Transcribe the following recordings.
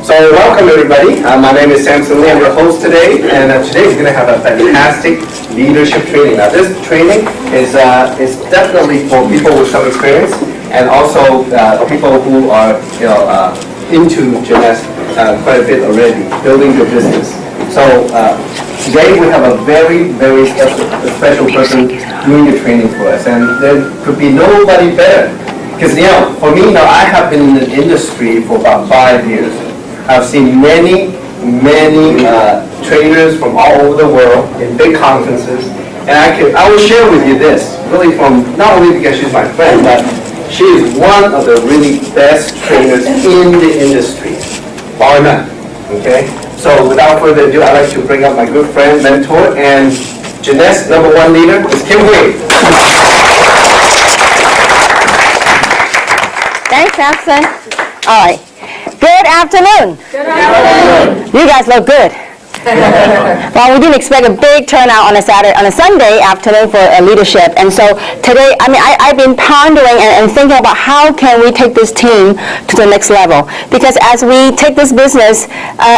So welcome everybody. My name is Samson Lee. I'm your host today, and today we're going to have a fantastic leadership training. Now this training is definitely for people with some experience, and also people who are into Jeunesse quite a bit already, building their business. So today we have a very, very special person doing the training for us, and there could be nobody better. Because for me I have been in the industry for about 5 years. I've seen many trainers from all over the world in big conferences, and I will share with you this really from not only because she's my friend, but she is one of the really best trainers in the industry, bar none. Okay. So without further ado, I'd like to bring up my good friend, mentor, and Jeunesse #1 leader, Ms. Kim Hui. Thanks, Samson. All right. Good afternoon. Good afternoon. You guys look good. Well, we didn't expect a big turnout on a Sunday afternoon for leadership, and so today, I've been pondering and thinking about how can we take this team to the next level. Because as we take this business,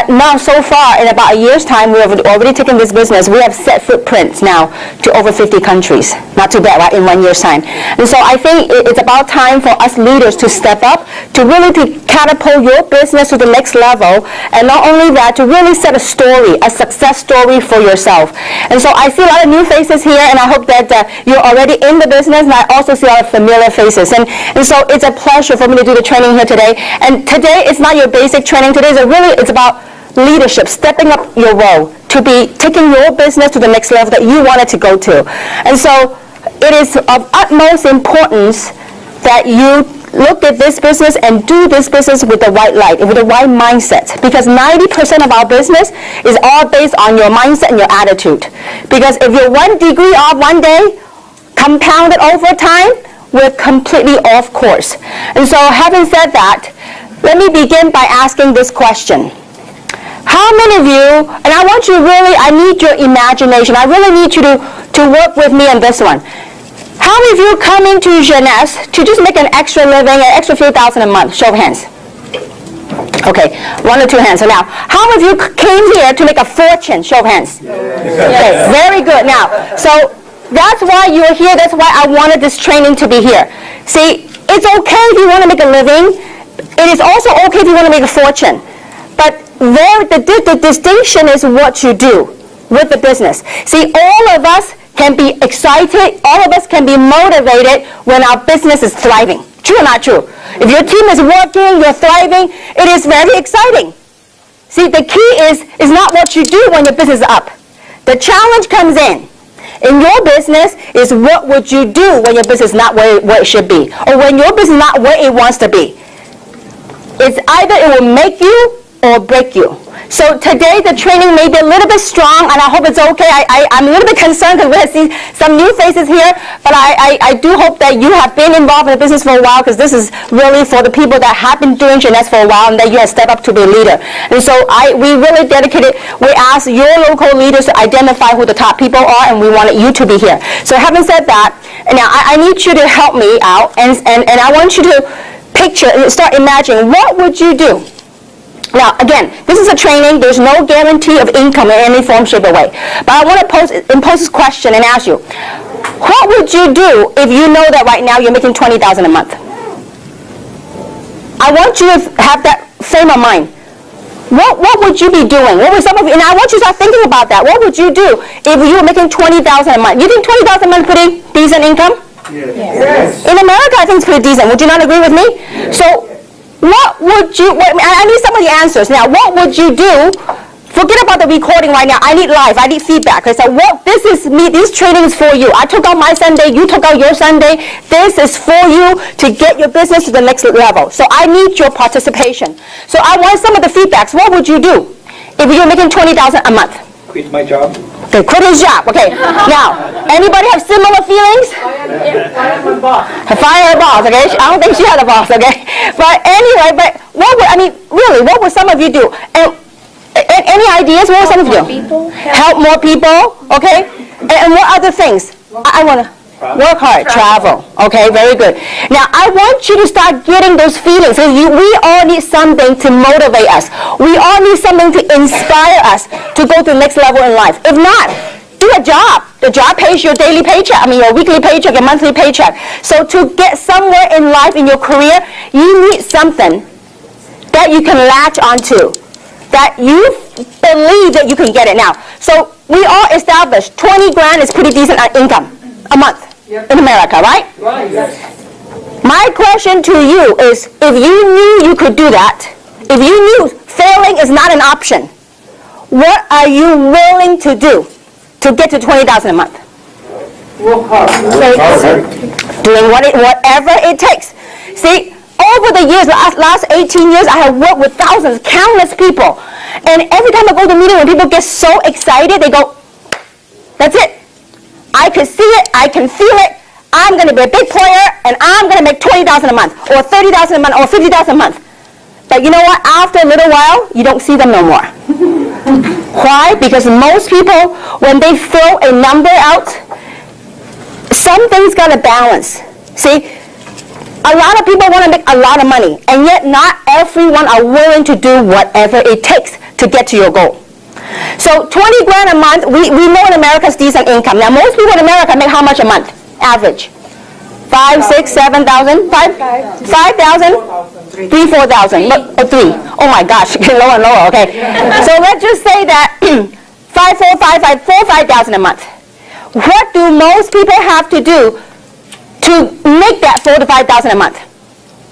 now so far in about a year's time, we have already taken this business. We have set footprints now to over 50 countries. Not too bad, right? In 1 year's time. And so I think it's about time for us leaders to step up, to really catapult your business to the next level, and not only that, to really set a story, a success story for yourself. And so I see a lot of new faces here, and I hope that you're already in the business, and I also see a lot of familiar faces. And so it's a pleasure for me to do the training here today. And today it's not your basic training. Today it's about leadership, stepping up your role, to be taking your business to the next level that you want it to go to. And so it is of utmost importance that you look at this business and do this business with the right light, with the right mindset. Because 90% of our business is all based on your mindset and your attitude. Because if you're 1 degree off one day, compounded over time, we're completely off course. And so having said that, let me begin by asking this question. How many of you, and I need your imagination. I really need you to work with me on this one. How many of you come into Jeunesse to just make an extra living, an extra few thousand a month? Show of hands. Okay, 1 or 2 hands. So now, how many of you came here to make a fortune? Show of hands. Okay, very good. Now, so that's why you're here. That's why I wanted this training to be here. See, it's okay if you want to make a living. It is also okay if you want to make a fortune. But the distinction is what you do with the business. See, all of us can be excited, all of us can be motivated when our business is thriving. True or not true? If your team is working, you're thriving, it is very exciting. See, the key is not what you do when your business is up. The challenge comes in your business is what would you do when your business is not where it should be, or when your business is not where it wants to be. It's either it will make you or break you. So today the training may be a little bit strong, and I hope it's okay. I'm a little bit concerned because we see some new faces here, but I do hope that you have been involved in the business for a while, because this is really for the people that have been doing Jeunesse for a while and that you have stepped up to be a leader. And so we really dedicated, we asked your local leaders to identify who the top people are, and we wanted you to be here. So having said that, now I need you to help me out, and I want you to picture and start imagining, what would you do? Now, again, this is a training. There's no guarantee of income in any form, shape, or way. But I want to impose this question and ask you, what would you do if you know that right now you're making $20,000 a month? I want you to have that frame of mind. What would you be doing? What would some of you, and I want you to start thinking about that. What would you do if you were making $20,000 a month? You think $20,000 a month is pretty decent income? Yes. In America, I think it's pretty decent. Would you not agree with me? So, what would you, I need some of the answers. Now, what would you do? Forget about the recording right now. I need live. I need feedback. I said, this is me. This training is for you. I took out my Sunday. You took out your Sunday. This is for you to get your business to the next level. So I need your participation. So I want some of the feedbacks. What would you do if you're making $20,000 a month? Quit my job. Okay, quit his job. Okay. Now, anybody have similar feelings? Fire my boss. Fire her boss, okay? I don't think she had a boss, okay? But anyway, what would some of you do? And any ideas? What would some of you do? People. Help more people, okay? And what other things? I want to. Work hard, travel. Okay, very good. Now, I want you to start getting those feelings. So we all need something to motivate us. We all need something to inspire us to go to the next level in life. If not, do a job. The job pays your daily paycheck, your weekly paycheck, your monthly paycheck. So to get somewhere in life, in your career, you need something that you can latch onto, that you believe that you can get it now. So we all established 20 grand is pretty decent income a month in America, right? Right, yes. My question to you is, if you knew you could do that, if you knew failing is not an option, what are you willing to do to get to $20,000 a month? Work hard. Doing whatever it takes. See, over the years, last 18 years, I have worked with thousands, countless people. And every time I go to a meeting, when people get so excited, they go, that's it. I can see it, I can feel it, I'm going to be a big player, and I'm going to make $20,000 a month, or $30,000 a month, or $50,000 a month. But you know what? After a little while, you don't see them no more. Why? Because most people, when they throw a number out, something's got to balance. See, a lot of people want to make a lot of money, and yet not everyone are willing to do whatever it takes to get to your goal. So 20 grand a month, we know in America's decent income. Now most people in America make how much a month? Average. 5, 6, 7,000? 5,000? 3, 4,000. 3. Oh my gosh, lower and lower, okay. So let's just say that 5, 4, 5, 5, 4, 5,000 a month. What do most people have to do to make that 4 to 5,000 a month?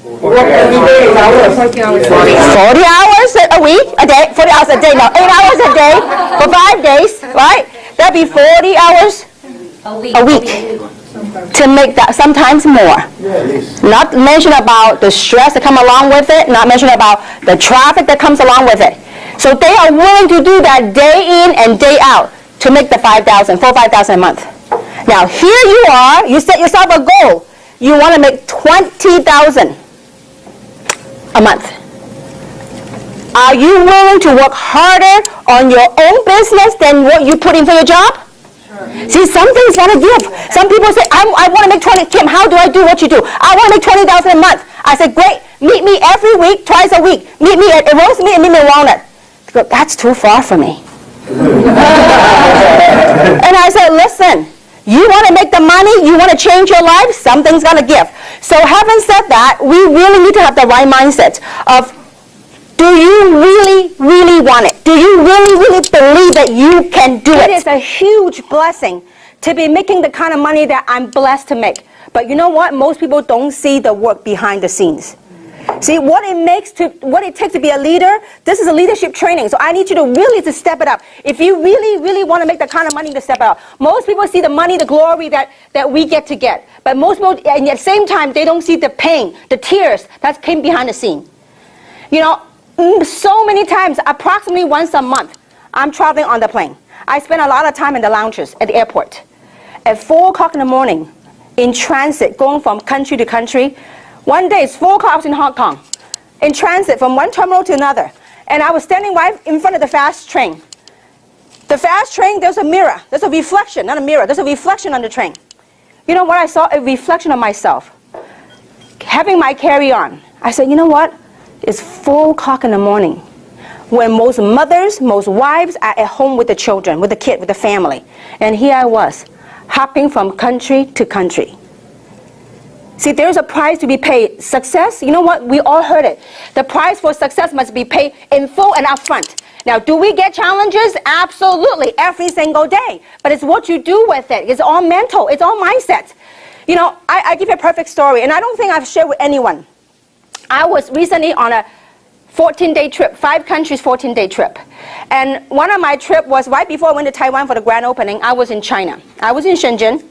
Work every day, 40 hours. 40 hours a week, a day, 40 hours a day, no, 8 hours a day for 5 days, right? That'd be 40 hours a week to make that, sometimes more. Not mention about the stress that come along with it, not mention about the traffic that comes along with it. So they are willing to do that day in and day out to make the 5,000, 5,000 a month. Now here you are, you set yourself a goal. You want to make 20,000 a month. Are you willing to work harder on your own business than what you put in for your job? Sure. See, some things got to give. Some people say, I want to make 20. Kim, how do I do what you do? I want to make 20,000 a month. I said, great. Meet me every week, twice a week. Meet me at roast meat and meet me at Walnut. They go, that's too far for me. And I said, listen. You want to make the money, you want to change your life, something's got to give. So having said that, we really need to have the right mindset of, do you really, really want it? Do you really, really believe that you can do it? It is a huge blessing to be making the kind of money that I'm blessed to make. But you know what? Most people don't see the work behind the scenes. See, what it takes to be a leader, this is a leadership training. So I need you to really step it up. If you really, really want to make the kind of money to step it up. Most people see the money, the glory that we get to get. But most people, and at the same time, they don't see the pain, the tears that came behind the scene. You know, so many times, approximately once a month, I'm traveling on the plane. I spend a lot of time in the lounges at the airport. At 4 o'clock in the morning, in transit, going from country to country. One day, it's 4 o'clock, I was in Hong Kong, in transit from one terminal to another. And I was standing right in front of the fast train. The fast train, there's a mirror. There's a reflection, not a mirror. There's a reflection on the train. You know what I saw? A reflection of myself. Having my carry-on. I said, you know what? It's 4 o'clock in the morning when most mothers, most wives are at home with the children, with the kid, with the family. And here I was, hopping from country to country. See, there's a price to be paid. Success, you know what? We all heard it. The price for success must be paid in full and upfront. Now, do we get challenges? Absolutely, every single day. But it's what you do with it. It's all mental. It's all mindset. You know, I give you a perfect story, and I don't think I've shared with anyone. I was recently on a 14-day trip, 5 countries, 14-day trip. And one of my trips was right before I went to Taiwan for the grand opening. I was in China. I was in Shenzhen.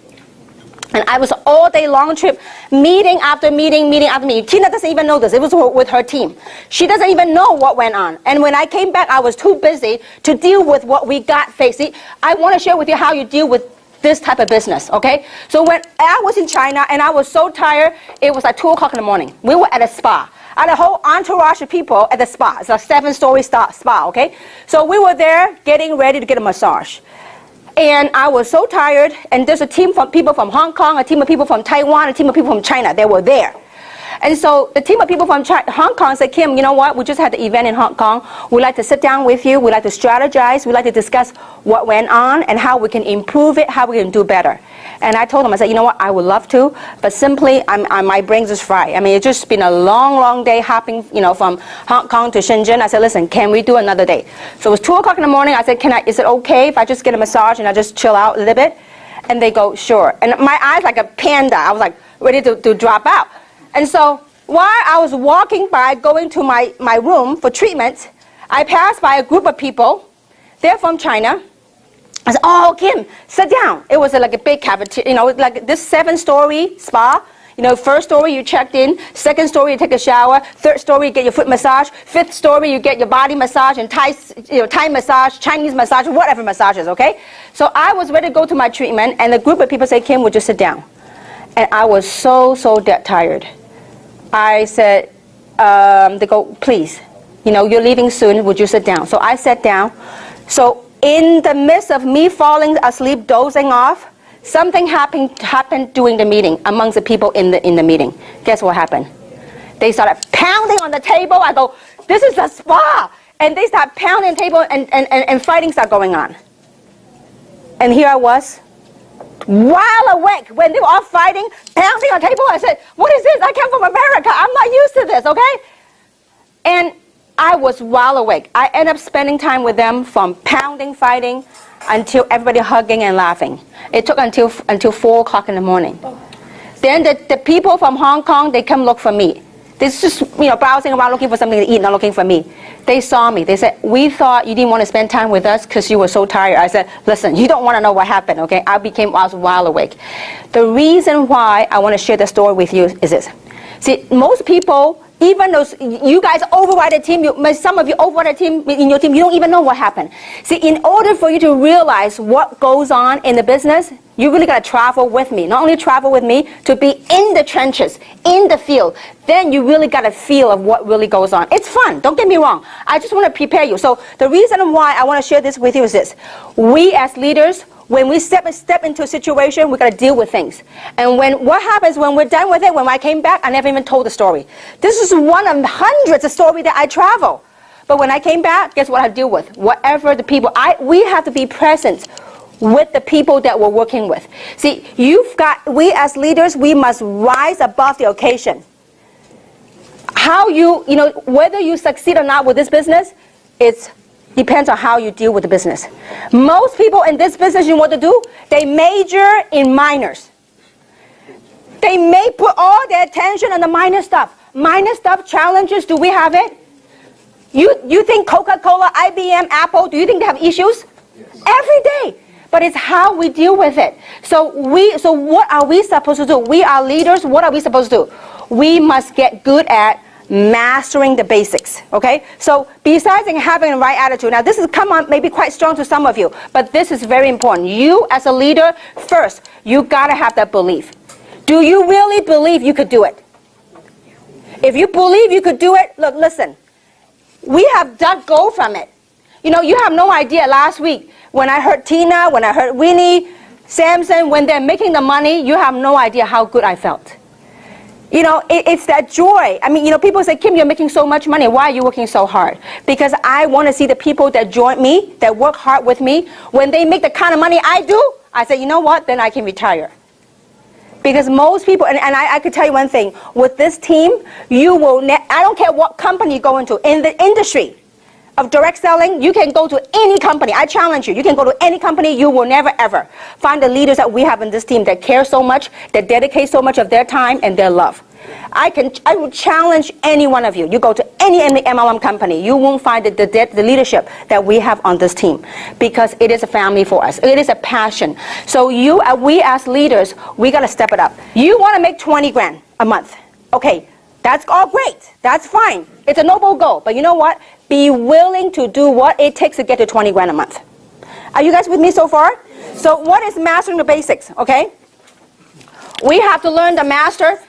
And I was all day long trip, meeting after meeting, meeting after meeting. Tina doesn't even know this. It was with her team. She doesn't even know what went on. And when I came back, I was too busy to deal with what we got faced. See, I want to share with you how you deal with this type of business, okay? So when I was in China and I was so tired, it was like 2 o'clock in the morning. We were at a spa. I had a whole entourage of people at the spa. It's a 7-story spa, okay? So we were there getting ready to get a massage. And I was so tired, and there's a team from people from Hong Kong, a team of people from Taiwan, a team of people from China. They were there. And so the team of people from Hong Kong said, Kim, you know what? We just had the event in Hong Kong. We'd like to sit down with you. We'd like to strategize. We'd like to discuss what went on and how we can improve it, how we can do better. And I told them, I said, you know what? I would love to, but simply my brain's just fried. I mean, it's just been a long, long day hopping, from Hong Kong to Shenzhen. I said, listen, can we do another day? So it was 2 o'clock in the morning. I said, is it okay if I just get a massage and I just chill out a little bit? And they go, sure. And my eyes like a panda. I was like ready to drop out. And so while I was walking by, going to my room for treatment, I passed by a group of people. They're from China. I said, oh, Kim, sit down. It was like a big cafeteria, like this 7-story spa. First story you checked in, second story you take a shower, third story you get your foot massage, fifth story you get your body massage and Thai massage, Chinese massage, whatever massages, okay? So I was ready to go to my treatment, and the group of people said, Kim, would you sit down? And I was so dead tired. I said, they go, please, you're leaving soon, would you sit down? So I sat down. So in the midst of me falling asleep, dozing off, something happened during the meeting amongst the people in the meeting. Guess what happened? They started pounding on the table. I go, this is a spa. And they start pounding the table, and fighting started going on. And here I was, wide awake, when they were all fighting, pounding on the table. I said, what is this? I came from America. I'm not used to this, okay? And I was wide awake. I ended up spending time with them from pounding, fighting, until everybody hugging and laughing. It took until 4 o'clock in the morning. Then the people from Hong Kong, they come look for me. They're just browsing around looking for something to eat, not looking for me. They saw me. They said, we thought you didn't want to spend time with us because you were so tired. I said, listen, you don't want to know what happened, okay? I was wide awake. The reason why I want to share the story with you is this. See, most people, even those, you guys override a team, some of you override a team in your team, you don't even know what happened. See, in order for you to realize what goes on in the business, you really got to travel with me. Not only travel with me, to be in the trenches, in the field. Then you really got a feel of what really goes on. It's fun, don't get me wrong. I just want to prepare you. So the reason why I want to share this with you is this. We as leaders, when we step into a situation, we got to deal with things. And what happens when we're done with it, when I came back, I never even told the story. This is one of hundreds of stories that I travel. But when I came back, guess what I deal with? Whatever the people, we have to be present with the people that we're working with. See, we as leaders, we must rise above the occasion. How whether you succeed or not with this business, it depends on how you deal with the business. Most people in this business, what to do? They major in minors. They may put all their attention on the minor stuff. Minor stuff, challenges, do we have it? You think Coca-Cola, IBM, Apple, do you think they have issues? Yes. Every day. But it's how we deal with it. So what are we supposed to do? We are leaders. What are we supposed to do? We must get good at mastering the basics. Okay? So besides having the right attitude, now this is maybe quite strong to some of you, but this is very important. You as a leader, first, you got to have that belief. Do you really believe you could do it? If you believe you could do it, look, listen. We have dug gold from it. You have no idea last week when I heard Tina, when I heard Winnie, Samson, when they're making the money, you have no idea how good I felt. It's that joy. I mean, people say, Kim, you're making so much money. Why are you working so hard? Because I want to see the people that join me, that work hard with me, when they make the kind of money I do, I say, you know what, then I can retire. Because most people, and I could tell you one thing, with this team, I don't care what company you go into, in the industry of direct selling, you can go to any company. I challenge you. You can go to any company. You will never, ever find the leaders that we have in this team that care so much, that dedicate so much of their time and their love. I would challenge any one of you. You go to any MLM company, you won't find the leadership that we have on this team, because it is a family for us. It is a passion. So we as leaders, we got to step it up. You want to make 20 grand a month. Okay, that's all great. That's fine. It's a noble goal. But you know what? Be willing to do what it takes to get to 20 grand a month. Are you guys with me so far? So what is mastering the basics? Okay? We have to learn to master,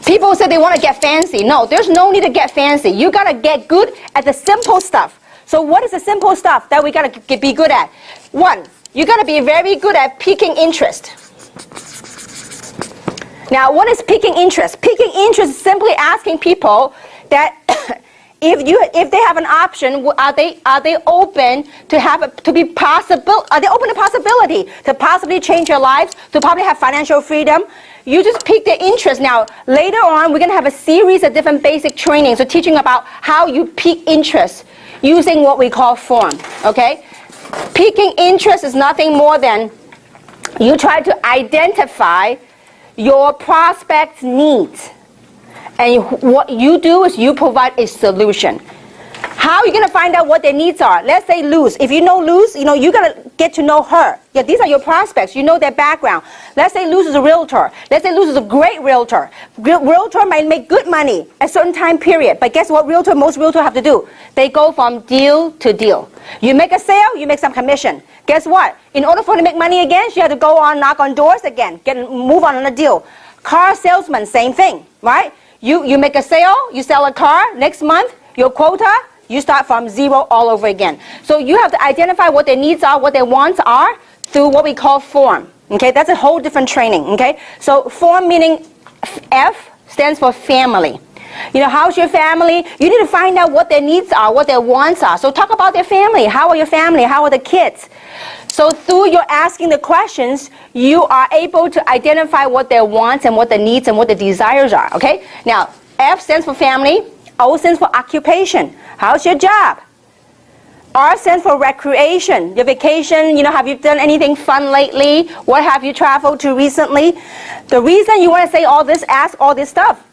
people say they want to get fancy. No, there's no need to get fancy. You got to get good at the simple stuff. So what is the simple stuff that we got to be good at? One, you got to be very good at piquing interest. Now, what is piquing interest? Piquing interest is simply asking people that if they have an option, are they open to are they open to possibility to possibly change your lives, to probably have financial freedom? You just pique their interest. Now, later on, we're going to have a series of different basic trainings, so teaching about how you pique interest using what we call form, okay? Piquing interest is nothing more than you try to identify your prospect's needs. And what you do is you provide a solution. How are you going to find out what their needs are? Let's say Luz. If you know Luz, you got to get to know her. Yeah, these are your prospects. You know their background. Let's say Luz is a realtor. Let's say Luz is a great realtor. Realtor might make good money at a certain time period. But guess what most realtors have to do? They go from deal to deal. You make a sale, you make some commission. Guess what? In order for her to make money again, she had to go on, knock on doors again, move on a deal. Car salesman, same thing, right? You make a sale, you sell a car, next month, your quota, you start from zero all over again. So you have to identify what their needs are, what their wants are, through what we call form. Okay, that's a whole different training. Okay, so form meaning F stands for family. You know, how's your family? You need to find out what their needs are, what their wants are. So talk about their family. How are your family? How are the kids? So through your asking the questions, you are able to identify what their wants and what the needs and what the desires are. Okay? Now, F stands for family. O stands for occupation. How's your job? R stands for recreation. Your vacation, have you done anything fun lately? What have you traveled to recently? The reason you want to say all this, ask all this stuff,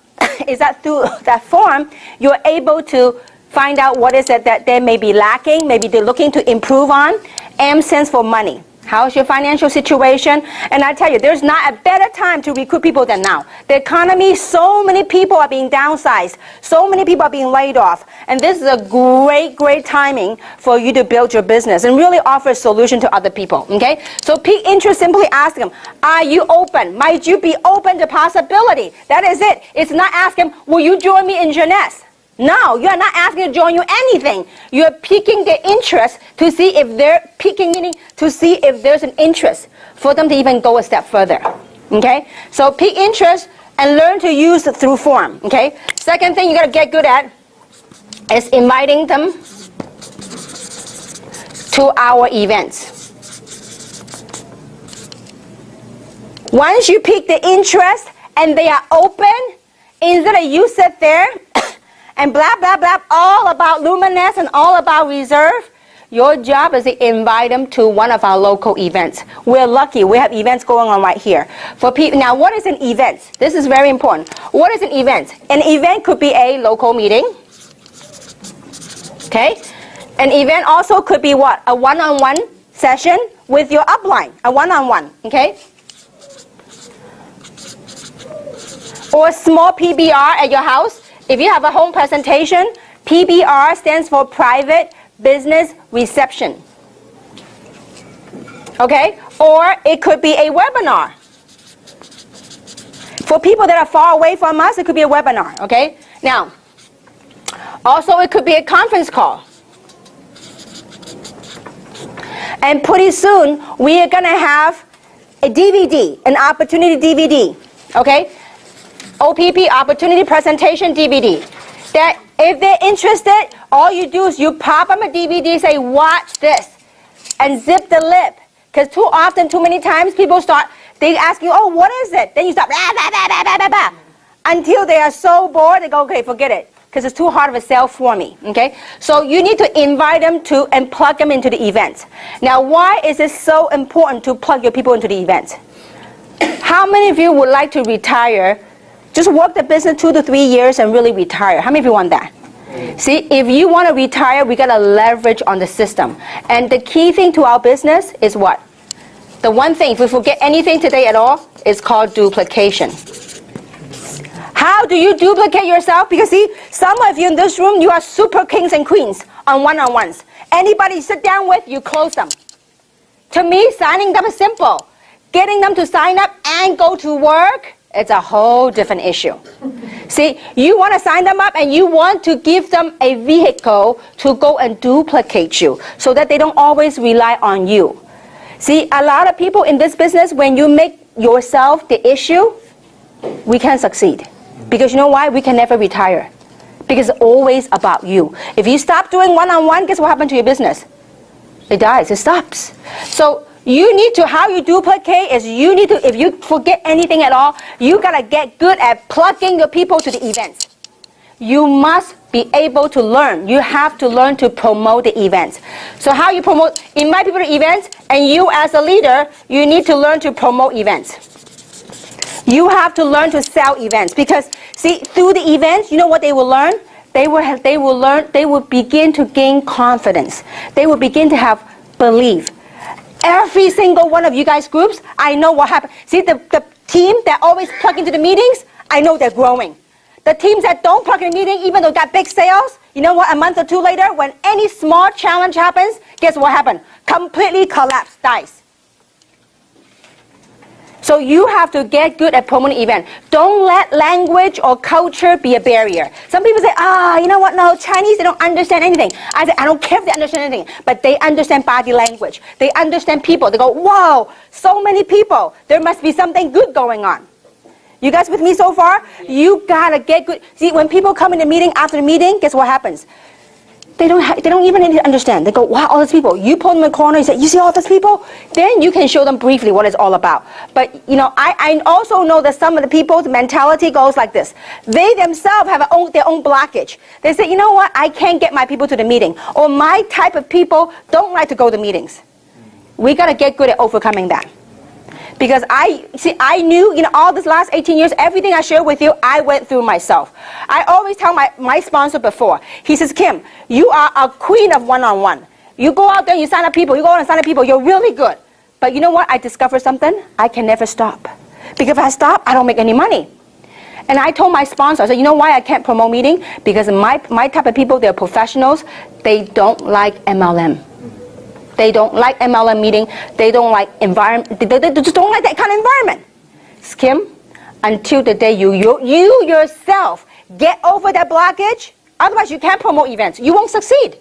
is that through that form, you're able to find out what is it that they may be lacking, maybe they're looking to improve on. M stands for money. How's your financial situation? And I tell you, there's not a better time to recruit people than now. The economy, so many people are being downsized. So many people are being laid off. And this is a great, great timing for you to build your business and really offer a solution to other people, okay? So pique interest, simply ask them, are you open? Might you be open to possibility? That is it. It's not asking, will you join me in Jeunesse? No, you're not asking to join you anything. You're piquing their interest to see if they're piquing, meaning to see if there's an interest for them to even go a step further. Okay? So pique interest and learn to use it through form. Okay? Second thing you got to get good at is inviting them to our events. Once you pique the interest and they are open, instead of you sit there and blah, blah, blah, all about Luminous and all about Reserve, your job is to invite them to one of our local events. We're lucky. We have events going on right here. For people, now, what is an event? This is very important. What is an event? An event could be a local meeting. Okay? An event also could be what? A one-on-one session with your upline. A one-on-one. Okay? Or a small PBR at your house. If you have a home presentation, PBR stands for Private Business Reception. Okay? Or it could be a webinar. For people that are far away from us, it could be a webinar. Okay? Now, also it could be a conference call. And pretty soon, we are going to have a DVD, an opportunity DVD. Okay? OPP, Opportunity Presentation DVD. That if they're interested, all you do is you pop them a DVD, say, watch this, and zip the lip. Because too often, too many times, people they ask you, oh, what is it? Then you start, blah, blah, blah, blah, blah, blah, blah, until they are so bored, they go, okay, forget it, because it's too hard of a sell for me, okay? So you need to invite them to and plug them into the event. Now, why is it so important to plug your people into the event? How many of you would like to retire? Just work the business 2 to 3 years and really retire. How many of you want that? See, if you want to retire, we got to leverage on the system. And the key thing to our business is what? The one thing, if we forget anything today at all, is called duplication. How do you duplicate yourself? Because see, some of you in this room, you are super kings and queens on one-on-ones. Anybody you sit down with, you close them. To me, signing them is simple. Getting them to sign up and go to work, it's a whole different issue. See, you want to sign them up and you want to give them a vehicle to go and duplicate you so that they don't always rely on you. See, a lot of people in this business, when you make yourself the issue, we can't succeed. Because you know why? We can never retire. Because it's always about you. If you stop doing one-on-one, guess what happened to your business? It dies, it stops. So you need to, how you duplicate is you need to, if you forget anything at all, you got to get good at plugging your people to the events. You must be able to learn. You have to learn to promote the events. So how you promote, invite people to events, and you as a leader, you need to learn to promote events. You have to learn to sell events because, see, through the events, you know what they will learn? They will begin to gain confidence. They will begin to have belief. Every single one of you guys groups, I know what happened. See, the team that always plug into the meetings, I know they're growing. The teams that don't plug in the meeting, even though they got big sales, you know what, a month or two later, when any small challenge happens, guess what happened? Completely collapse, dies. So you have to get good at promoting events. Don't let language or culture be a barrier. Some people say, you know what, no, Chinese, they don't understand anything. I say, I don't care if they understand anything, but they understand body language. They understand people. They go, whoa, so many people. There must be something good going on. You guys with me so far? You gotta get good. See, when people come in the meeting, after the meeting, guess what happens? They don't even need to understand. They go, wow, all these people. You pull them in the corner, you say, you see all these people? Then you can show them briefly what it's all about. But, you know, I also know that some of the people's mentality goes like this. They themselves have their own blockage. They say, you know what, I can't get my people to the meeting. Or my type of people don't like to go to meetings. We got to get good at overcoming that. Because I knew, you know, all this last 18 years, everything I share with you, I went through myself. I always tell my sponsor before, he says, Kim, you are a queen of one-on-one. You go out there, you sign up people, you go out and sign up people, you're really good. But you know what, I discovered something, I can never stop. Because if I stop, I don't make any money. And I told my sponsor, I said, you know why I can't promote meeting? Because my type of people, they're professionals, they don't like MLM. They don't like MLM meeting. They don't like environment. They just don't like that kind of environment. Kim, until the day you yourself get over that blockage, otherwise you can't promote events. You won't succeed.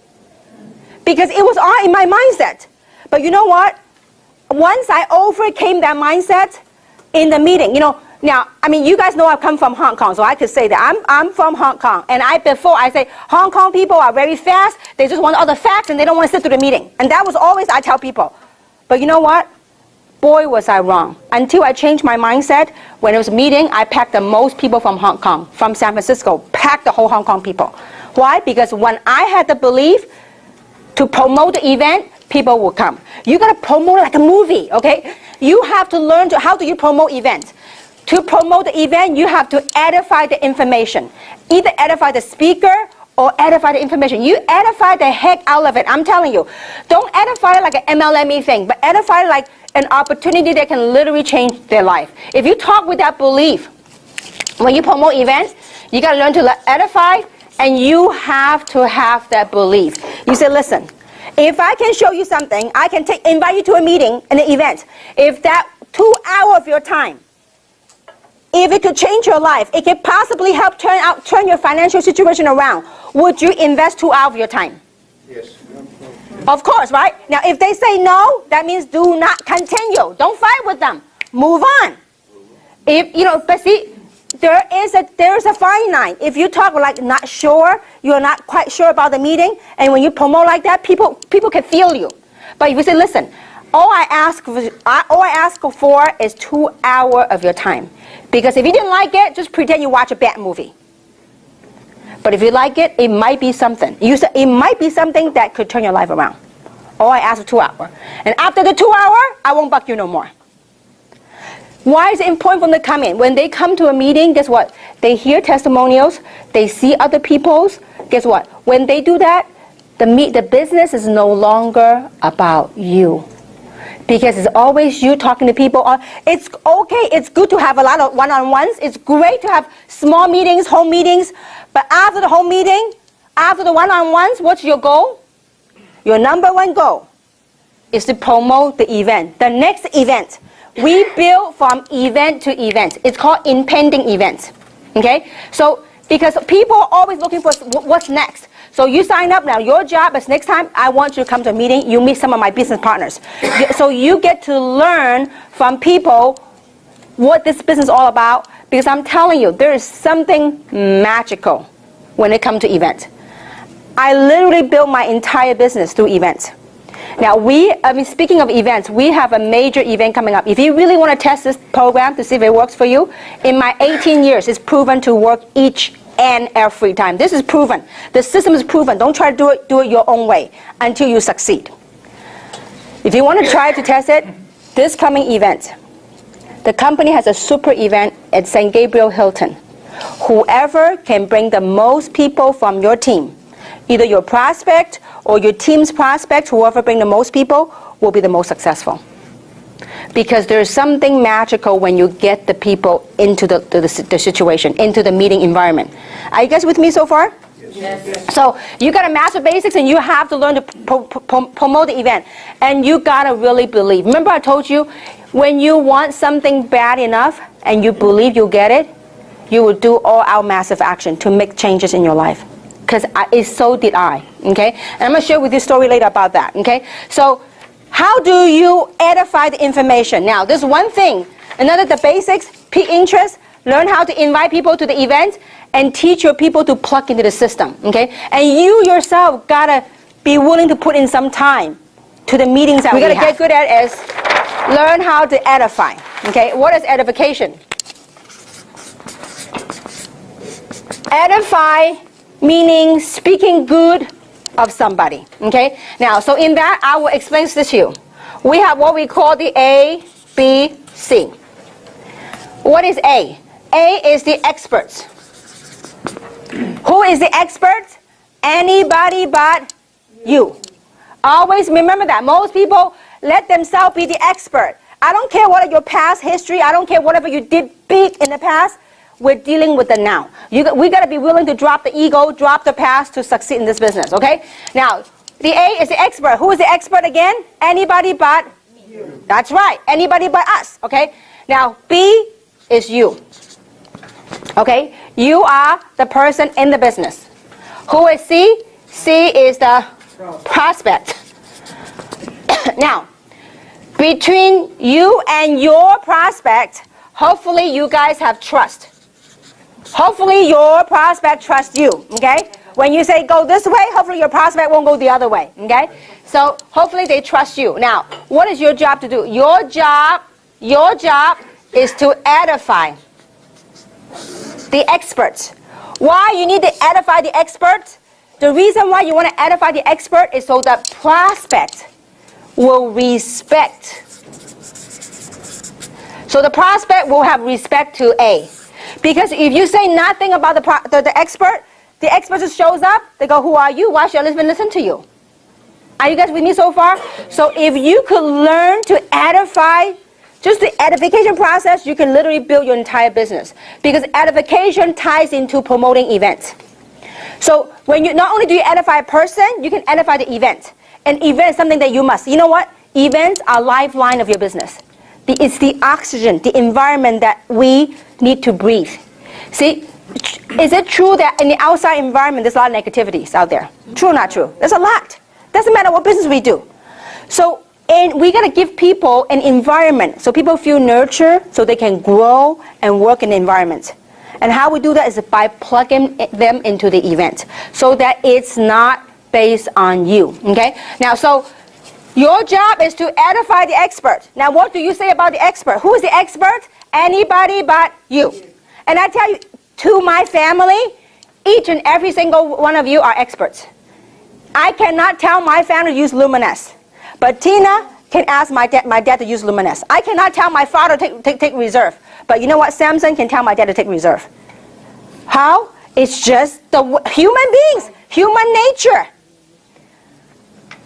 Because it was all in my mindset. But you know what? Once I overcame that mindset in the meeting, you know, now, I mean, you guys know I've come from Hong Kong, so I could say that I'm from Hong Kong. And before I say, Hong Kong people are very fast. They just want all the facts and they don't want to sit through the meeting. And that was always I tell people. But you know what? Boy, was I wrong. Until I changed my mindset, when it was a meeting, I packed the most people from Hong Kong, from San Francisco, packed the whole Hong Kong people. Why? Because when I had the belief to promote the event, people will come. You got to promote like a movie, okay? You have to learn how do you promote events. To promote the event, you have to edify the information. Either edify the speaker or edify the information. You edify the heck out of it. I'm telling you. Don't edify it like an MLME thing, but edify it like an opportunity that can literally change their life. If you talk with that belief, when you promote events, you got to learn to edify, and you have to have that belief. You say, listen, if I can show you something, I can invite you to a meeting, an event. If that 2 hours of your time, if it could change your life, it could possibly help turn your financial situation around, would you invest 2 hours of your time? Yes. Of course, right? Now, if they say no, that means do not continue. Don't fight with them. Move on. If you know, but see, there is a fine line. If you talk like not sure, you're not quite sure about the meeting, and when you promote like that, people can feel you. But if you say, listen, all I ask for is 2 hours of your time. Because if you didn't like it, just pretend you watch a bad movie. But if you like it, it might be something. It might be something that could turn your life around. All I ask for 2 hours. And after the 2 hours, I won't bug you no more. Why is it important for them to come in? When they come to a meeting, guess what? They hear testimonials. They see other people's. Guess what? When they do that, the business is no longer about you. Because it's always you talking to people. It's okay, it's good to have a lot of one-on-ones. It's great to have small meetings, home meetings. But after the home meeting, after the one-on-ones, what's your goal? Your number one goal is to promote the event, the next event. We build from event to event. It's called impending events. Okay? So, because people are always looking for what's next. So you sign up now. Your job is next time I want you to come to a meeting, you meet some of my business partners. So you get to learn from people what this business is all about, because I'm telling you, there is something magical when it comes to events. I literally built my entire business through events. Now, speaking of events, we have a major event coming up. If you really want to test this program to see if it works for you, in my 18 years, it's proven to work each and every time. This is proven. The system is proven. Don't try to do it your own way until you succeed. If you want to try to test it, this coming event, the company has a super event at St. Gabriel Hilton. Whoever can bring the most people from your team, either your prospect or your team's prospect, whoever bring the most people will be the most successful. Because there's something magical when you get the people into the situation, into the meeting environment. Are you guys with me so far? Yes. So you got to master basics, and you have to learn to promote the event. And you got to really believe. Remember I told you, when you want something bad enough and you believe you'll get it, you will do all out massive action to make changes in your life. Because so did I. Okay? And I'm going to share with you a story later about that. Okay? So how do you edify the information? Now, there's one thing. Another, the basics, peak interest, learn how to invite people to the event, and teach your people to plug into the system. Okay? And you yourself got to be willing to put in some time to the meetings that we got to get good at is learn how to edify. Okay? What is edification? Edify meaning speaking good of somebody. Okay? Now, so in that, I will explain this to you. We have what we call the A, B, C. What is A? A is the experts. Who is the expert? Anybody but you. Always remember that. Most people let themselves be the expert. I don't care what your past history, I don't care whatever you did big in the past. We're dealing with the now. We got to be willing to drop the ego, drop the past to succeed in this business, okay? Now, the A is the expert. Who is the expert again? Anybody but you. That's right. Anybody but us, okay? Now, B is you. Okay? You are the person in the business. Who is C? C is the prospect. Now, between you and your prospect, hopefully you guys have trust. Hopefully your prospect trusts you, okay? When you say go this way, hopefully your prospect won't go the other way, okay? So hopefully they trust you. Now, what is your job to do? Your job is to edify the experts. Why you need to edify the experts? The reason why you want to edify the expert is so that prospect will respect. So the prospect will have respect to A. Because if you say nothing about the expert just shows up, they go, who are you? Why should I even listen to you? Are you guys with me so far? So if you could learn to edify, just the edification process, you can literally build your entire business. Because edification ties into promoting events. So when you not only do you edify a person, you can edify the event. An event is something that you must. You know what? Events are lifeline of your business. It's the oxygen, the environment that we need to breathe. See, is it true that in the outside environment there's a lot of negativities out there? True or not true? There's a lot. Doesn't matter what business we do. So we got to give people an environment so people feel nurtured, so they can grow and work in the environment. And how we do that is by plugging them into the event so that it's not based on you. Okay? Now, so your job is to edify the expert. Now, what do you say about the expert? Who is the expert? Anybody but you. And I tell you, to my family, each and every single one of you are experts. I cannot tell my family to use Luminous, but Tina can ask my dad to use Luminous. I cannot tell my father to take reserve, but you know what? Samson can tell my dad to take reserve. How? It's just the human beings, human nature.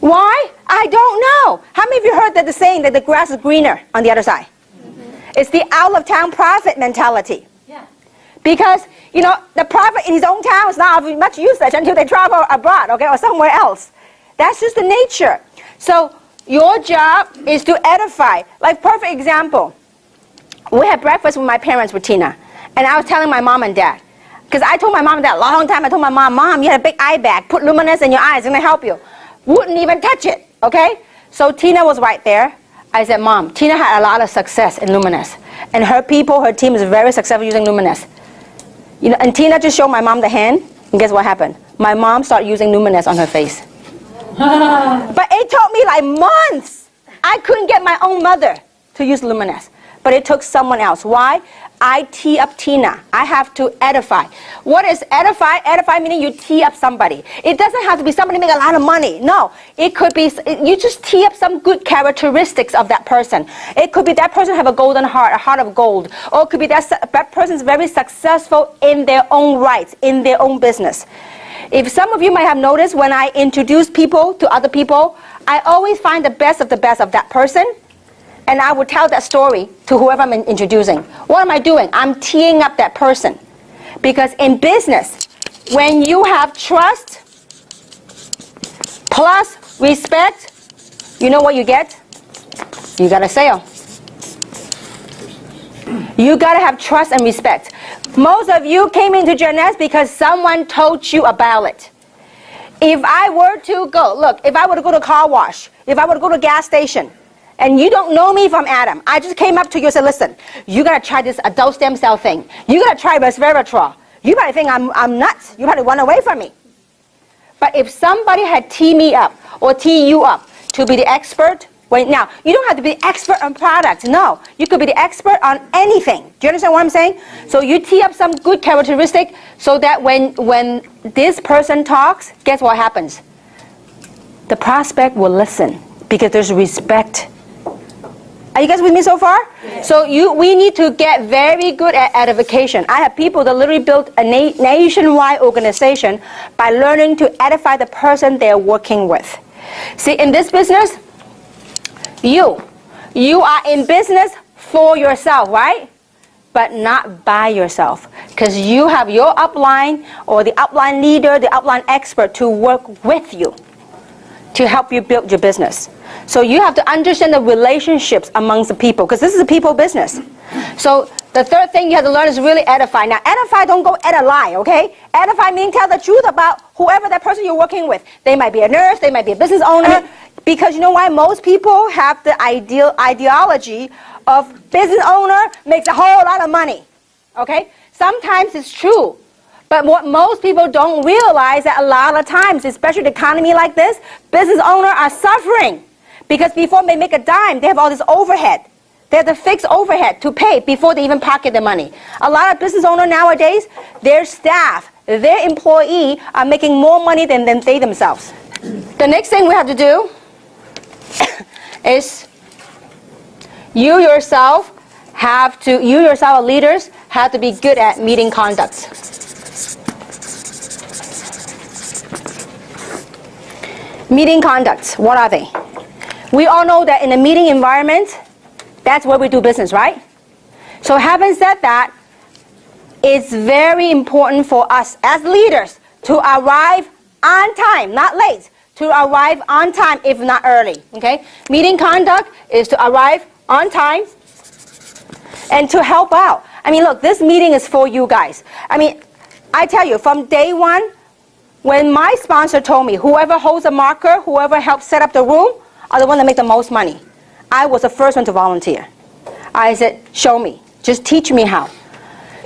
Why? I don't know. How many of you heard that the saying that the grass is greener on the other side? Mm-hmm. It's the out of town prophet mentality. Yeah. Because, you know, the prophet in his own town is not of much usage until they travel abroad, okay, or somewhere else. That's just the nature. So your job is to edify. Like, perfect example. We had breakfast with my parents, with Tina. And I was telling my mom and dad, because I told my mom and dad a long time, I told my mom, Mom, you had a big eye bag, put luminous in your eyes, it's going to help you. Wouldn't even touch it, okay? So Tina was right there. I said, Mom, Tina had a lot of success in luminous. And her people, her team is very successful using luminous. You know, and Tina just showed my mom the hand, and guess what happened? My mom started using luminous on her face. But it took me like months. I couldn't get my own mother to use luminous. But it took someone else. Why? I tee up Tina. I have to edify. What is edify? Edify meaning you tee up somebody. It doesn't have to be somebody make a lot of money. No. It could be, you just tee up some good characteristics of that person. It could be that person have a golden heart, a heart of gold. Or it could be that person's very successful in their own rights, in their own business. If some of you might have noticed when I introduce people to other people, I always find the best of that person. And I would tell that story to whoever I'm introducing. What am I doing? I'm teeing up that person. Because in business, when you have trust plus respect, you know what you get? You got a sale. You got to have trust and respect. Most of you came into Jeunesse because someone told you about it. If I were to go, look, if I were to go to a car wash, if I were to go to a gas station, and you don't know me from Adam, I just came up to you and said, listen, you got to try this adult stem cell thing. You got to try resveratrol. You probably think I'm nuts. You probably run away from me. But if somebody had teed me up or tee you up to be the expert, now, you don't have to be the expert on products. No, you could be the expert on anything. Do you understand what I'm saying? So you tee up some good characteristic so that when this person talks, guess what happens? The prospect will listen because there's respect. Are you guys with me so far? Yes. So we need to get very good at edification. I have people that literally built a nationwide organization by learning to edify the person they're working with. See, in this business, you are in business for yourself, right? But not by yourself. Because you have your upline or the upline leader, the upline expert to work with you to help you build your business. So you have to understand the relationships amongst the people, because this is a people business. So the third thing you have to learn is really edify. Now, edify, don't go ed a lie, okay? Edify means tell the truth about whoever that person you're working with. They might be a nurse, they might be a business owner, because you know why? Most people have the ideology of business owner makes a whole lot of money, okay? Sometimes it's true. But what most people don't realize that a lot of times, especially the economy like this, business owners are suffering. Because before they make a dime, they have all this overhead. They have to fix overhead to pay before they even pocket the money. A lot of business owners nowadays, their staff, their employee are making more money than they themselves. The next thing we have to do is you yourself, leaders, have to be good at meeting conduct. Meeting conducts, what are they? We all know that in a meeting environment, that's where we do business, right? So having said that, it's very important for us as leaders to arrive on time, not late, to arrive on time if not early, okay? Meeting conduct is to arrive on time and to help out. I mean, look, this meeting is for you guys. I mean, I tell you, from day one, when my sponsor told me, whoever holds a marker, whoever helps set up the room, are the one that make the most money. I was the first one to volunteer. I said, show me. Just teach me how.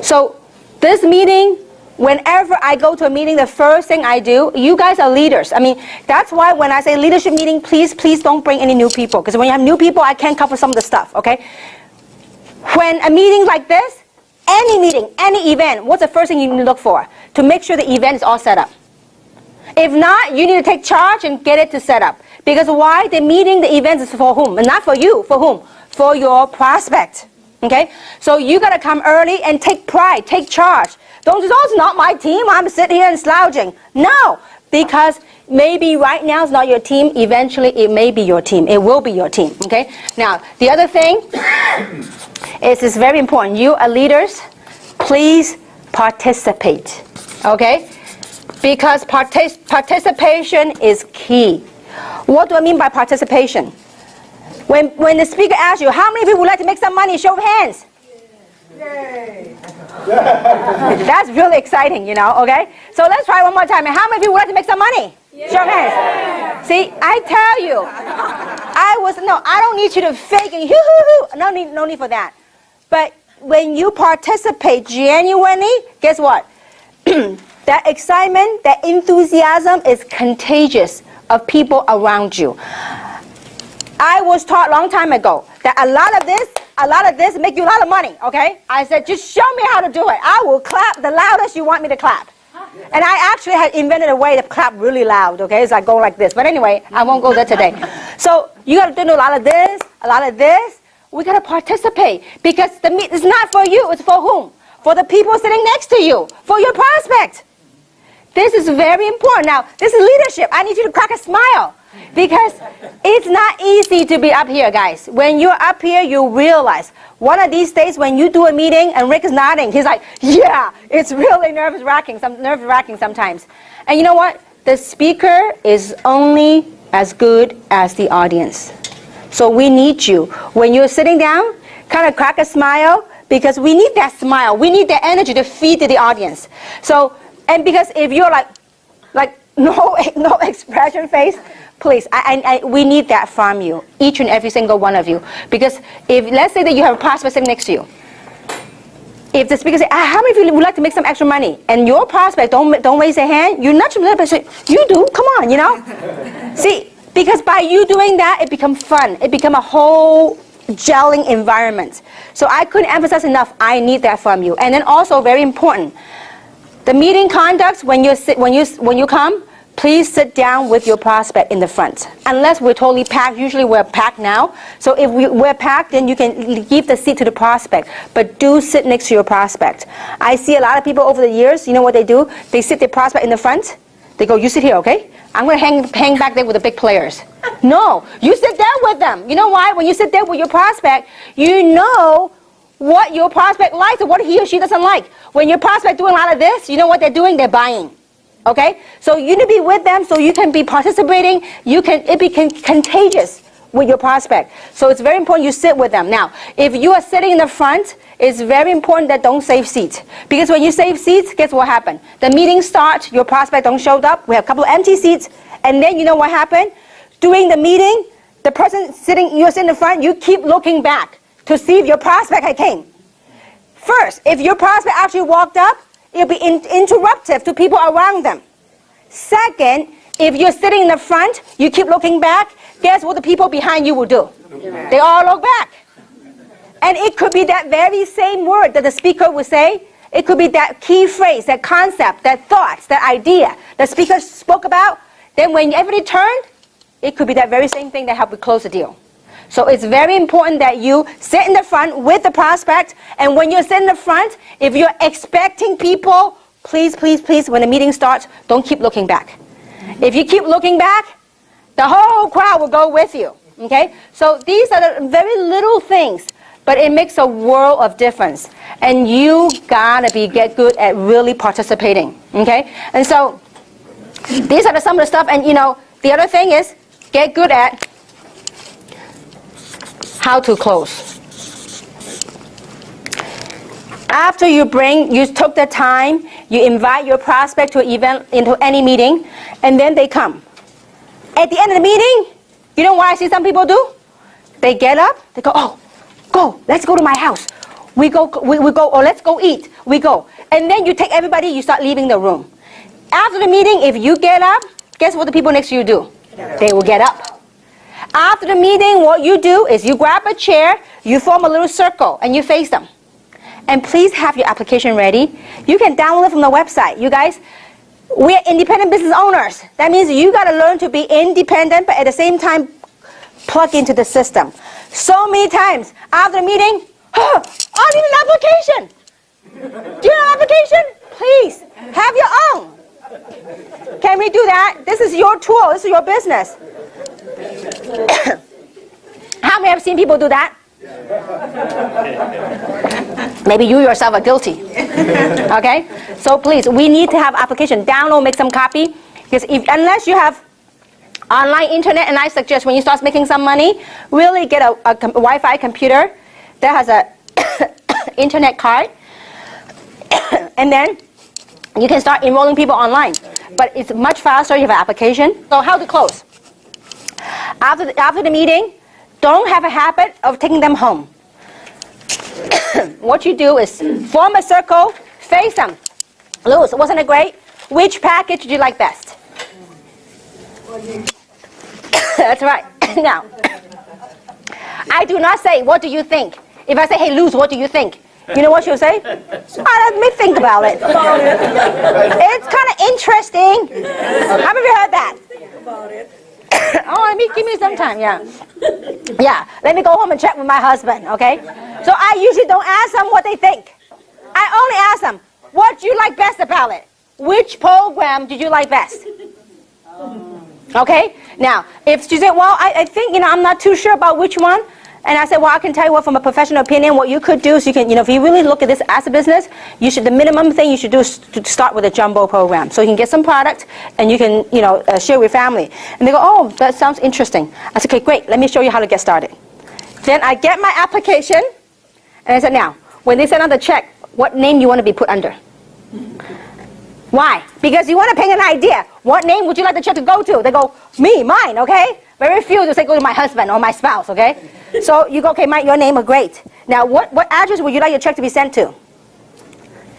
So this meeting, whenever I go to a meeting, the first thing I do, you guys are leaders. I mean, that's why when I say leadership meeting, please don't bring any new people. Because when you have new people, I can't cover some of the stuff, okay? When a meeting like this, any meeting, any event, what's the first thing you need to look for? To make sure the event is all set up. If not, you need to take charge and get it to set up. Because why? The meeting, the event is for whom? And not for you. For whom? For your prospect. Okay? So you got to come early and take pride, take charge. Don't just, oh, it's not my team, I'm sitting here and slouching. No, because maybe right now it's not your team. Eventually it may be your team. It will be your team. Okay? Now, the other thing is it's very important. You are leaders. Please participate. Okay? Because participation is key. What do I mean by participation? When the speaker asks you, how many people would like to make some money? Show of hands. Yay. That's really exciting, okay? So let's try one more time. And how many of you would like to make some money? Yeah. Show hands. See, I tell you, I don't need you to fake and hoo-hoo-hoo. No need for that. But when you participate genuinely, guess what? That excitement, that enthusiasm is contagious of people around you. I was taught a long time ago that a lot of this make you a lot of money, okay? I said, just show me how to do it. I will clap the loudest you want me to clap. And I actually had invented a way to clap really loud, okay? It's like go like this. But anyway, I won't go there today. So you got to do a lot of this, a lot of this. We got to participate because it's not for you. It's for whom? For the people sitting next to you, for your prospect. This is very important. Now, this is leadership. I need you to crack a smile because it's not easy to be up here, guys. When you're up here, you realize one of these days when you do a meeting and Rick is nodding, he's like, yeah, it's really nerve-wracking sometimes. And you know what? The speaker is only as good as the audience. So we need you. When you're sitting down, kind of crack a smile because we need that smile. We need that energy to feed to the audience. So, and because if you're like no expression face, please, we need that from you, each and every single one of you. Because if, let's say that you have a prospect sitting next to you. If the speaker says, how many of you would like to make some extra money? And your prospect don't raise their hand, you nudge them a little bit, say, you do, come on, See, because by you doing that, it becomes fun. It becomes a whole gelling environment. So I couldn't emphasize enough, I need that from you. And then also, very important, the meeting conduct, when you come, please sit down with your prospect in the front. Unless we're totally packed, usually we're packed now. So if we're packed, then you can give the seat to the prospect. But do sit next to your prospect. I see a lot of people over the years, you know what they do? They sit their prospect in the front. They go, you sit here, okay? I'm going to hang back there with the big players. No, you sit there with them. You know why? When you sit there with your prospect, you know what your prospect likes and what he or she doesn't like. When your prospect doing a lot of this, you know what they're doing? They're buying. Okay? So you need to be with them so you can be participating. It becomes contagious with your prospect. So it's very important you sit with them. Now, if you are sitting in the front, it's very important that don't save seats. Because when you save seats, guess what happened? The meeting starts, your prospect don't show up, we have a couple of empty seats, and then you know what happened? During the meeting, the person you're sitting in the front, you keep looking back to see if your prospect had came. First, if your prospect actually walked up, it'll be interruptive to people around them. Second, if you're sitting in the front, you keep looking back, guess what the people behind you will do? They all look back. And it could be that very same word that the speaker would say. It could be that key phrase, that concept, that thought, that idea the speaker spoke about. Then when everybody turned, it could be that very same thing that helped you close the deal. So it's very important that you sit in the front with the prospect. And when you're sitting in the front, if you're expecting people, please, please, please, when the meeting starts, don't keep looking back. If you keep looking back, the whole crowd will go with you. Okay? So these are the very little things, but it makes a world of difference. And you gotta get good at really participating. Okay? And so these are some of the stuff. And the other thing is get good at how to close. After you took the time, you invite your prospect to an event, into any meeting, and then they come. At the end of the meeting, you know what I see some people do? They get up, they go, oh, go, let's go to my house. We go, or let's go eat. We go. And then you take everybody, you start leaving the room. After the meeting, if you get up, guess what the people next to you do? They will get up. After the meeting, what you do is you grab a chair, you form a little circle, and you face them. And please have your application ready. You can download it from the website. You guys, we're independent business owners. That means you got to learn to be independent, but at the same time, plug into the system. So many times, after the meeting, oh, I need an application. Do you have an application? Please, have your own. Can we do that? This is your tool. This is your business. How many have seen people do that? Maybe you yourself are guilty. Okay? So please, we need to have application. Download, make some copy. Because unless you have online internet, and I suggest when you start making some money, really get a Wi-Fi computer that has a internet card. And then you can start enrolling people online. But it's much faster. You have an application. So how to close? After the meeting, don't have a habit of taking them home. What you do is form a circle, face them. Luz, wasn't it great? Which package did you like best? That's right. Now, I do not say, what do you think? If I say, hey, Luz, what do you think? You know what she'll say? Let me think about it. It's kind of interesting. How many of you heard that? Think about it. Give me some time, yeah. Yeah, let me go home and check with my husband, okay? So I usually don't ask them what they think. I only ask them, what do you like best about it? Which program did you like best? Okay? Now, if she said, well, I think, I'm not too sure about which one. And I said, well, I can tell you what, from a professional opinion, what you could do is you can, if you really look at this as a business, the minimum thing you should do is to start with a jumbo program. So you can get some product and you can, share with family. And they go, oh, that sounds interesting. I said, okay, great. Let me show you how to get started. Then I get my application and I said, now, when they send out the check, what name you want to be put under? Why? Because you want to paint an idea. What name would you like the check to go to? They go, me, mine, okay? Very few will say go to my husband or my spouse, okay? So you go, okay, Mike, your name is great. Now, what address would you like your check to be sent to?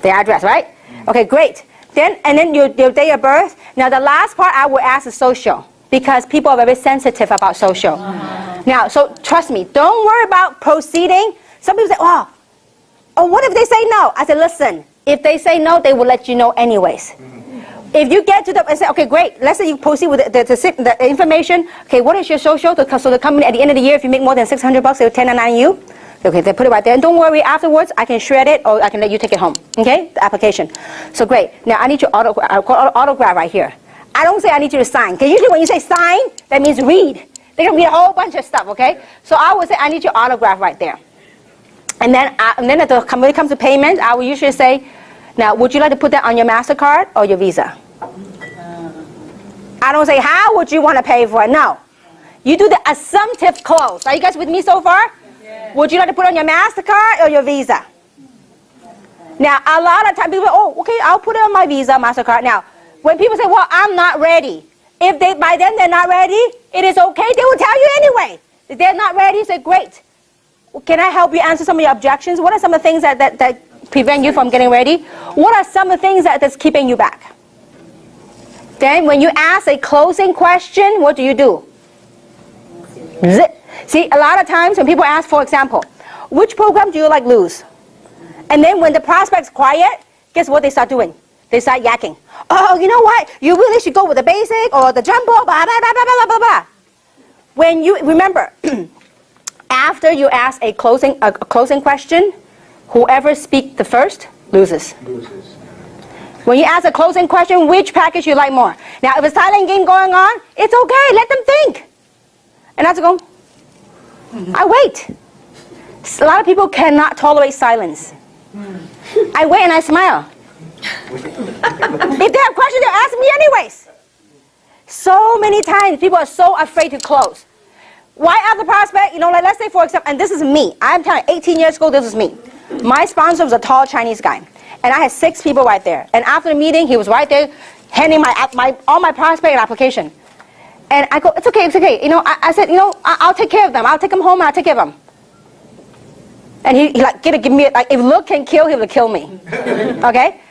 The address, right? Okay, great. And then your day of birth. Now, the last part I will ask is social, because people are very sensitive about social. Now, so trust me, don't worry about proceeding. Some people say, oh, what if they say no? I said, listen, if they say no, they will let you know anyways. If you get to them and say, okay, great, let's say you proceed with the information. Okay, what is your social? So the company, at the end of the year, if you make more than $600, they will 1099 you. Okay, they put it right there. And don't worry, afterwards, I can shred it or I can let you take it home. Okay, the application. So great. Now, I need your autograph right here. I don't say I need you to sign. Because usually when you say sign, that means read. They're going to read a whole bunch of stuff, okay? So I would say I need your autograph right there. And then when it comes to payment, I will usually say, now, would you like to put that on your MasterCard or your Visa? I don't say, how would you want to pay for it? No. You do the assumptive close. Are you guys with me so far? Yes. Would you like to put on your MasterCard or your Visa? Now, a lot of times people say, oh, okay, I'll put it on my Visa, MasterCard. Now, when people say, well, I'm not ready. If by then they're not ready, it is okay. They will tell you anyway. If they're not ready, say, great. Can I help you answer some of your objections? What are some of the things that prevent you from getting ready? What are some of the things that's keeping you back? Then when you ask a closing question, what do? See, a lot of times when people ask, for example, which program do you like Luz? And then when the prospect's quiet, guess what they start doing? They start yakking. Oh, you know what? You really should go with the basic or the jumbo, blah, blah, blah, blah, blah, blah, blah. When you, remember, after you ask a closing question, whoever speaks the first loses. When you ask a closing question, which package you like more? Now, if a silent game going on, it's okay. Let them think. And I have to go, I wait. A lot of people cannot tolerate silence. I wait and I smile. If they have questions, they'll ask me anyways. So many times, people are so afraid to close. Why ask the prospect? Like let's say, for example, and this is me. I'm telling you, 18 years ago, this is me. My sponsor was a tall Chinese guy. And I had 6 people right there. And after the meeting, he was right there handing all my prospect and application. And I go, it's okay. I said, I'll take care of them. I'll take them home and I'll take care of them. And he like, give me, like, if look can kill, he will kill me. Okay?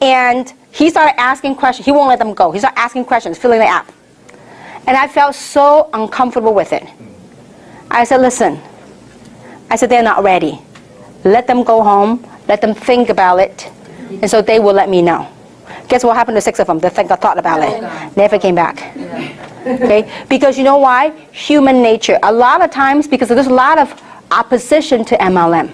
And he started asking questions. He won't let them go. He started asking questions, filling the app. And I felt so uncomfortable with it. I said, listen. I said, they're not ready. Let them go home. Let them think about it. And so they will let me know. Guess what happened to 6 of them? They thought about it. Never came back. Okay? Because you know why? Human nature. A lot of times, because there's a lot of opposition to MLM.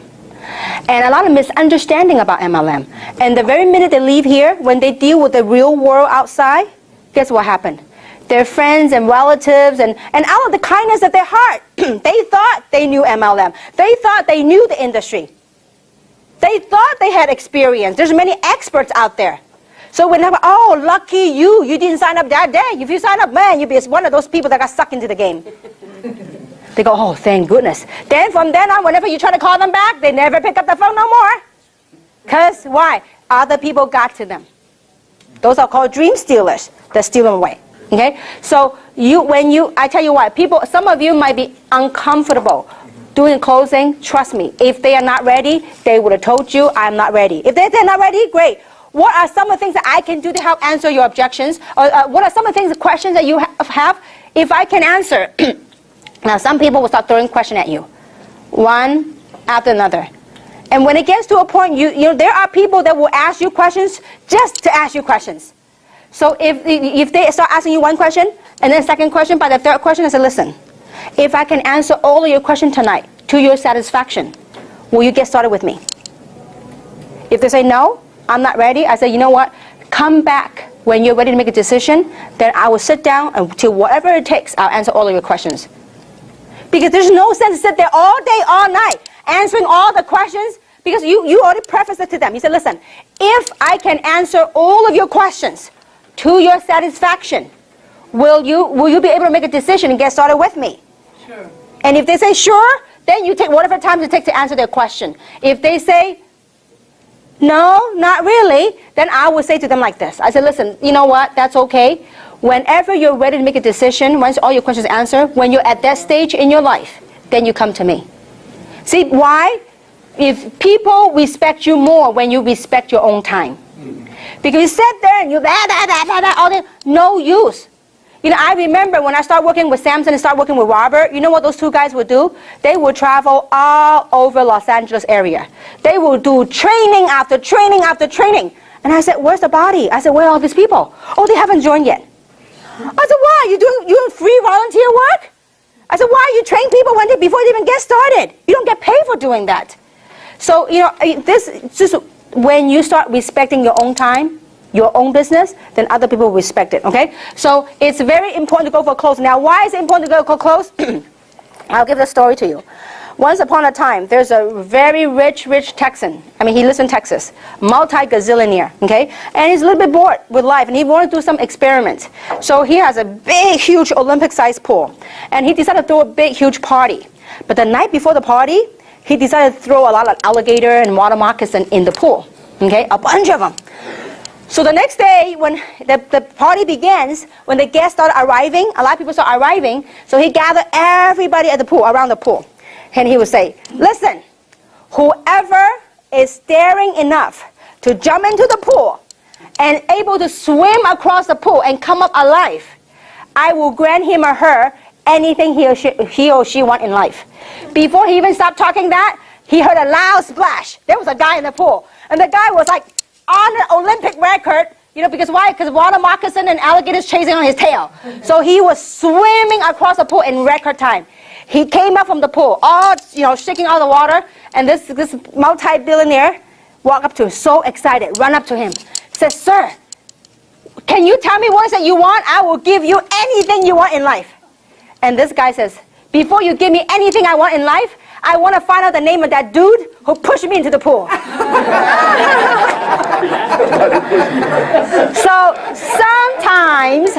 And a lot of misunderstanding about MLM. And the very minute they leave here, when they deal with the real world outside, guess what happened? Their friends and relatives and out of the kindness of their heart, they thought they knew MLM. They thought they knew the industry. They thought they had experience. There's many experts out there. So when they're, oh, lucky you didn't sign up that day. If you sign up, man, you'd be one of those people that got sucked into the game. They go, oh, thank goodness. Then from then on, whenever you try to call them back, they never pick up the phone no more. Because why? Other people got to them. Those are called dream stealers. They steal them away. Okay? So I tell you what, some of you might be uncomfortable doing closing. Trust me, if they are not ready, they would have told you, I'm not ready. If they're not ready, great. What are some of the things that I can do to help answer your objections? Or what are some of the things, the questions that you have? If I can answer. Now, some people will start throwing questions at you, one after another. And when it gets to a point, you know, there are people that will ask you questions just to ask you questions. So if they start asking you one question, and then second question, by the third question, I say, listen, if I can answer all of your questions tonight to your satisfaction, will you get started with me? If they say no, I'm not ready, I say, you know what, come back when you're ready to make a decision, then I will sit down until whatever it takes, I'll answer all of your questions. Because there's no sense to sit there all day, all night, answering all the questions, because you already prefaced it to them. You said, listen, if I can answer all of your questions to your satisfaction, will you be able to make a decision and get started with me? Sure. And if they say sure, then you take whatever time it takes to answer their question. If they say, no, not really, then I will say to them like this. I said, listen, you know what, that's okay. Whenever you're ready to make a decision, once all your questions are answered, when you're at that stage in your life, then you come to me. See, why? If people respect you more when you respect your own time. Because you sit there and you all day, no use. You know, I remember when I started working with Samson and started working with Robert, you know what those two guys would do? They would travel all over Los Angeles area. They would do training after training after training. And I said, where's the body? I said, where are all these people? Oh, they haven't joined yet. I said, why? You doing free volunteer work? I said, why you train people before they even get started? You don't get paid for doing that. So, you know, just when you start respecting your own time, your own business, then other people will respect it, okay? So it's very important to go for close. Now, why is it important to go for close? I'll give the story to you. Once upon a time, there's a very rich Texan. I mean, he lives in Texas, multi-gazillionaire, okay? And he's a little bit bored with life, and he wanted to do some experiments. So he has a big, huge Olympic-sized pool, and he decided to throw a big, huge party. But the night before the party, he decided to throw a lot of alligator and water moccasin in the pool, okay? A bunch of them. So the next day, when the party begins, when the guests start arriving, a lot of people start arriving, so he gathered everybody at the pool, around the pool. And he would say, listen, whoever is daring enough to jump into the pool and able to swim across the pool and come up alive, I will grant him or her anything he or she want in life. Before he even stopped talking that, he heard a loud splash. There was a guy in the pool. And the guy was like on an Olympic record, you know, because why? Because water moccasin and alligators chasing on his tail. So he was swimming across the pool in record time. He came up from the pool, all, you know, shaking all the water, and this multi-billionaire walked up to him, so excited, run up to him, says, sir, can you tell me what is it you want? I will give you anything you want in life. And this guy says, before you give me anything I want in life, I want to find out the name of that dude who pushed me into the pool. So sometimes